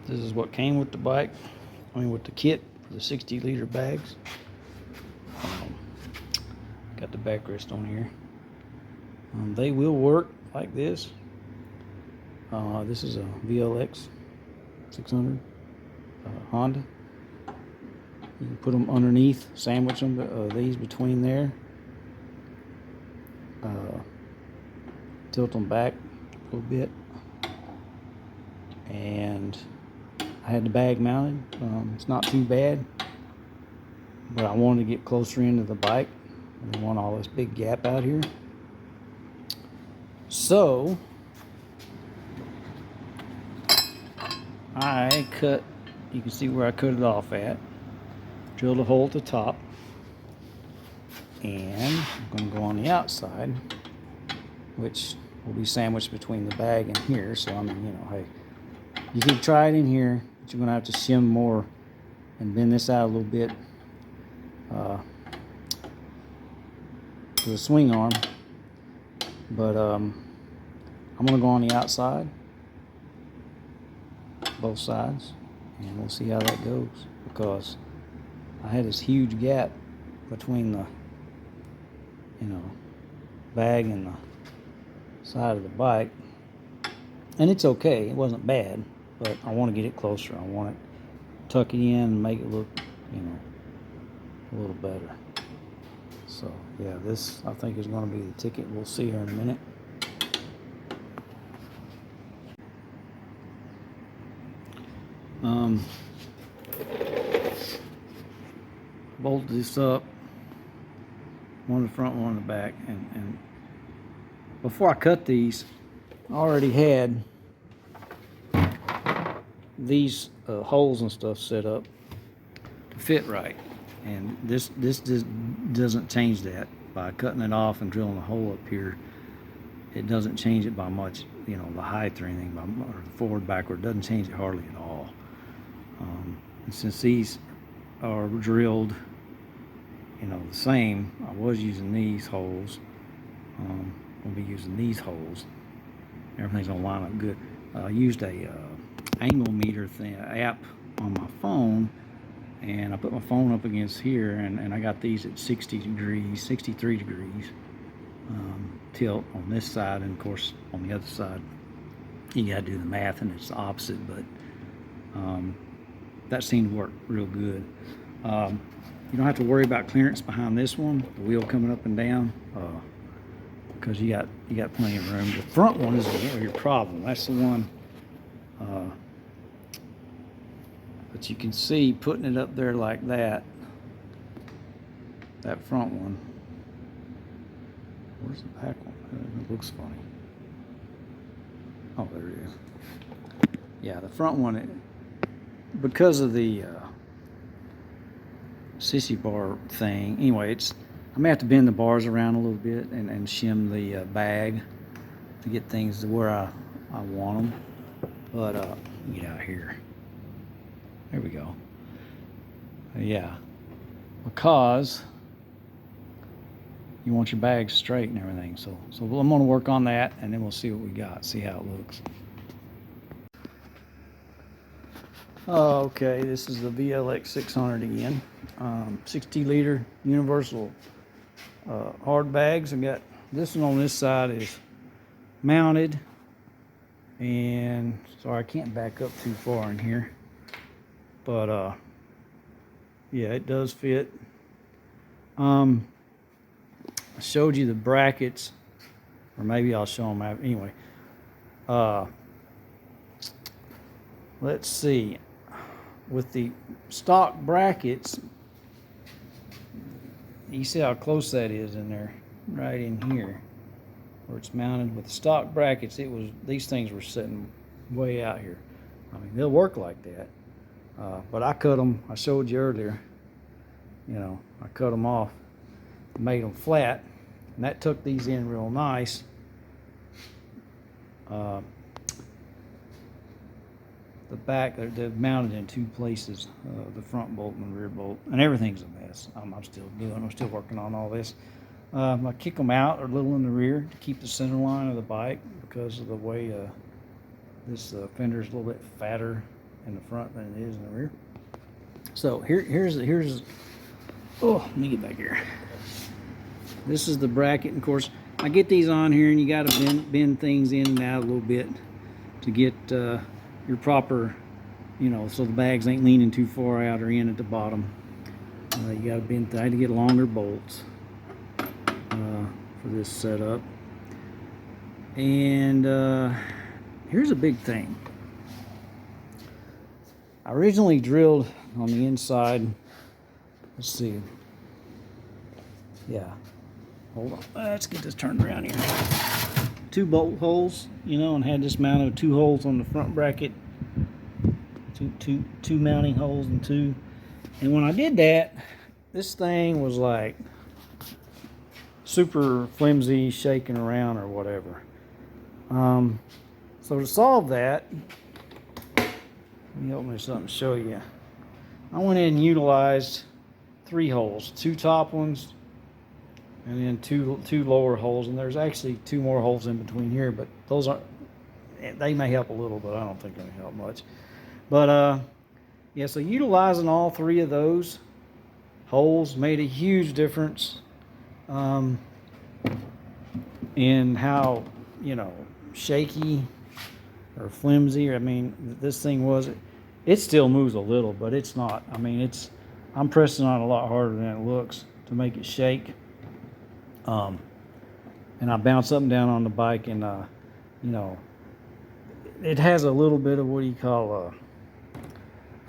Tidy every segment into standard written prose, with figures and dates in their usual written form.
This is what came with the bike. With the kit for the 60-liter bags. Um, got the backrest on here. They will work like this. This is a VLX 600 Honda. You can put them underneath, sandwich them, these between there. Tilt them back a little bit. And I had the bag mounted. It's not too bad, but I wanted to get closer into the bike. I didn't want all this big gap out here. So I cut, you can see where I cut it off at. Drilled a hole at the top. And I'm going to go on the outside, which will be sandwiched between the bag and here. So hey, you can try it in here, but you're going to have to shim more and bend this out a little bit to the swing arm. But I'm going to go on the outside, both sides, and we'll see how that goes, because I had this huge gap between the bag and the side of the bike, and it's okay, it wasn't bad, but I want to get it closer. I want to tuck it in and make it look a little better. So yeah, this I think is going to be the ticket. We'll see here in a minute. Bolt this up, one in the front, one in the back, and before I cut these, I already had these holes and stuff set up to fit right, and this just doesn't change that. By cutting it off and drilling a hole up here, it doesn't change it by much, the height or anything, or forward, backward, doesn't change it hardly at all. And since these are drilled the same, I was using these holes. I'll be using these holes. Everything's gonna line up good. I used a angle meter app on my phone, and I put my phone up against here, and I got these at 60 degrees, 63 degrees tilt on this side, and of course on the other side you gotta do the math and it's the opposite, but that seemed to work real good. You don't have to worry about clearance behind this one, the wheel coming up and down, because you got plenty of room. The front one is your problem. That's the one. But you can see putting it up there like that front one. Where's the back one? It looks funny. Oh, there it is. Yeah, the front one, because of the sissy bar thing. Anyway, I'm gonna have to bend the bars around a little bit and shim the bag to get things to where I want them. But get out here. There we go. Yeah, because you want your bags straight and everything. So I'm gonna work on that, and then we'll see what we got. See how it looks. Okay, this is the VLX 600 again. 60-liter universal hard bags. I got this one on this side is mounted, and sorry I can't back up too far in here, but yeah, it does fit. I showed you the brackets, or maybe I'll show them after. Anyway, let's see. With the stock brackets, you see how close that is in there, right in here where it's mounted. With the stock brackets, these things were sitting way out here. I mean, they'll work like that, but I cut them. I showed you earlier, I cut them off, made them flat, and that took these in real nice. The back, they're mounted in two places, the front bolt and the rear bolt, and everything's a mess. I'm still working on all this. I kick them out a little in the rear to keep the center line of the bike, because of the way this fender is a little bit fatter in the front than it is in the rear. So here's oh, let me get back here. This is the bracket, and of course I get these on here, and you got to bend things in and out a little bit to get your proper, you know, so the bags ain't leaning too far out or in at the bottom. You got to bend. I had to get longer bolts for this setup. And here's a big thing. I originally drilled on the inside. Let's see. Yeah. Hold on. Let's get this turned around here. 2 bolt holes, you know, and had this mounted 2 holes on the front bracket. Two mounting holes and 2. And when I did that, this thing was like super flimsy, shaking around or whatever. So to solve that, let me open this up and show you. I went in and utilized 3 holes, 2 top ones, and then two lower holes. And there's actually 2 more holes in between here, but those aren't. They may help a little, but I don't think they help much. But yeah, so utilizing all 3 of those holes made a huge difference in how, you know, shaky or flimsy, or I mean, this thing was, it still moves a little, but it's not. I mean, I'm pressing on a lot harder than it looks to make it shake. And I bounce up and down on the bike, and you know, it has a little bit of what do you call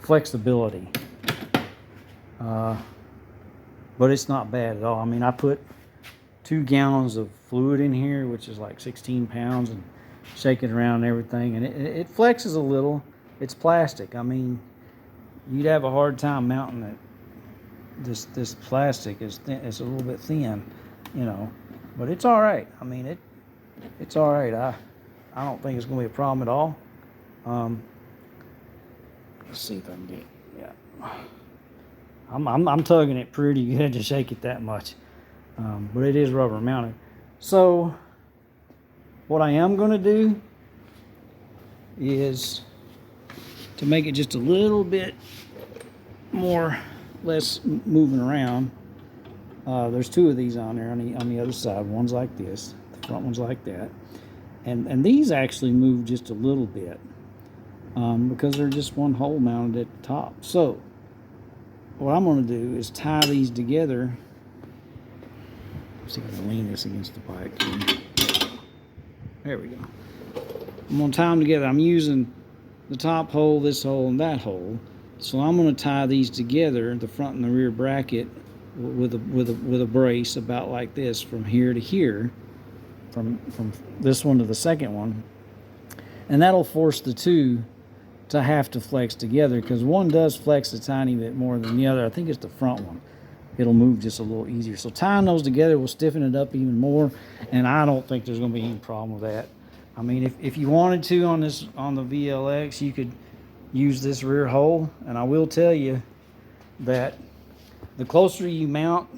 flexibility, but it's not bad at all. I mean, I put 2 gallons of fluid in here, which is like 16 pounds, and shake it around and everything, and it flexes a little. It's plastic. I mean, you'd have a hard time mounting it. This plastic is thin, it's a little bit thin, you know, but it's all right. I mean, it's all right. I don't think it's going to be a problem at all. Let's see if I can get, yeah. I'm tugging it pretty good to shake it that much, but it is rubber mounted. So what I am going to do is to make it just a little bit less moving around. There's 2 of these on there on the other side. One's like this, the front one's like that, and these actually move just a little bit because they're just 1 hole mounted at the top. So what I'm going to do is tie these together. Let's see if I can lean this against the bike. There we go. I'm going to tie them together. I'm using the top hole, this hole, and that hole. So I'm going to tie these together, the front and the rear bracket, with a brace about like this, from here to here, from this one to the second one, and that'll force the 2 to have to flex together, because one does flex a tiny bit more than the other. I think it's the front one. It'll move just a little easier. So tying those together will stiffen it up even more, and I don't think there's going to be any problem with that. I mean, if you wanted to on the VLX, you could use this rear hole, and I will tell you that the closer you mount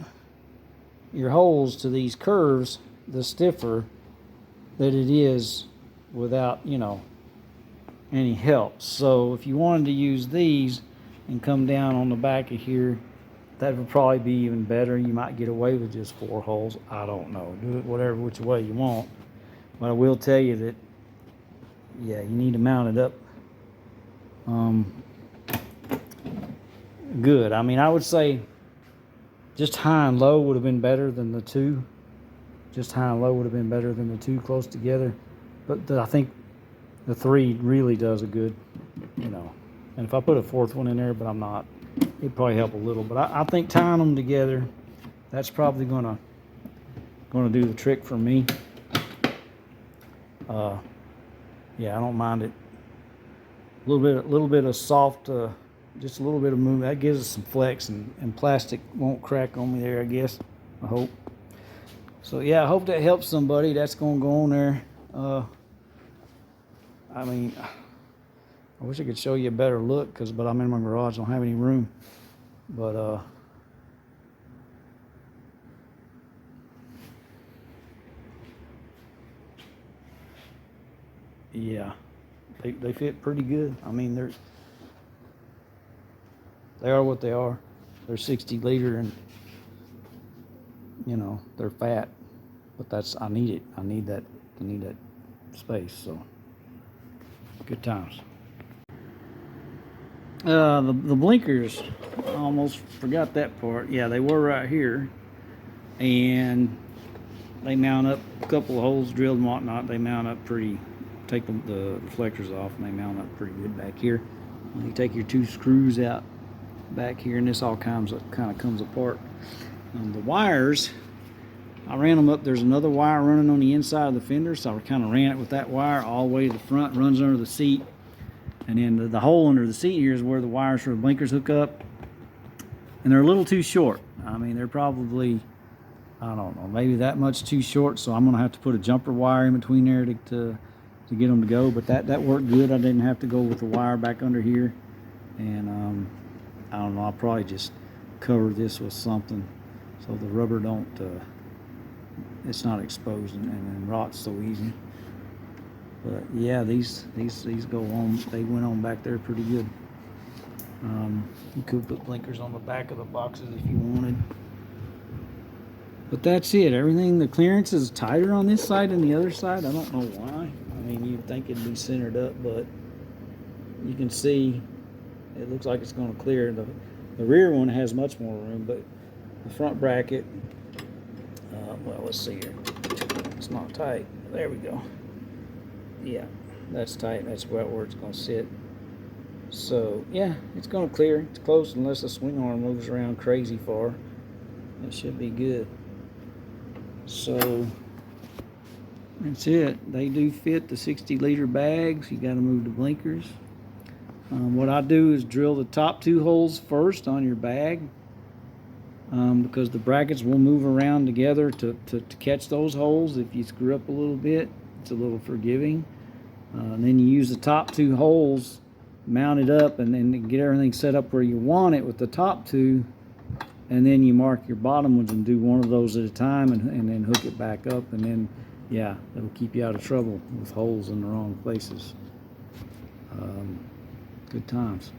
your holes to these curves, the stiffer that it is without, you know, any help. So if you wanted to use these and come down on the back of here, that would probably be even better. You might get away with just 4 holes. I don't know. Do it whatever which way you want. But I will tell you that, yeah, you need to mount it up good. I mean, I would say just high and low would have been better than the 2. Just high and low would have been better than the 2 close together. But I think the 3 really does a good, you know. And if I put a 4th one in there, but I'm not, it'd probably help a little. But I think tying them together, that's probably gonna do the trick for me. Yeah, I don't mind it. A little bit of soft, just a little bit of movement. That gives us some flex, and plastic won't crack on me there, I guess. I hope. So yeah, I hope that helps somebody. That's gonna go on there. I mean, I wish I could show you a better look, but I'm in my garage, don't have any room. But yeah, they fit pretty good. I mean, they are what they are. They're 60 liter, and you know they're fat, but I need it. I need that space. So good times. The blinkers, I almost forgot that part. Yeah, they were right here, and they mount up a couple of holes drilled and whatnot. They mount up pretty. Take the reflectors off, and they mount up pretty good back here. You take your 2 screws out back here, and this all kind of comes apart. The wires, I ran them up. There's another wire running on the inside of the fender, so I kind of ran it with that wire all the way to the front. Runs under the seat, and then the hole under the seat here is where the wires for the blinkers hook up. And they're a little too short. I mean, they're probably, I don't know, maybe that much too short. So I'm gonna have to put a jumper wire in between there to get them to go. But that worked good. I didn't have to go with the wire back under here. And I don't know, I'll probably just cover this with something so the rubber don't it's not exposed and rots so easy. But yeah, these go on. They went on back there pretty good. You could put blinkers on the back of the boxes if you wanted. But that's it. Everything, the clearance is tighter on this side than the other side. I don't know why. I mean, you'd think it'd be centered up, but you can see it looks like it's going to clear. The rear one has much more room, but the front bracket, well, let's see here. It's not tight. There we go. Yeah, that's tight. That's where it's going to sit. So yeah, it's going to clear. It's close unless the swing arm moves around crazy far. It should be good. So that's it. They do fit the 60-liter bags. You got to move the blinkers. What I do is drill the top 2 holes first on your bag, because the brackets will move around together to catch those holes. If you screw up a little bit, it's a little forgiving. And then you use the top 2 holes, mount it up, and then get everything set up where you want it with the top 2. And then you mark your bottom ones and do one of those at a time, and then hook it back up, and then yeah, it'll keep you out of trouble with holes in the wrong places. Good times.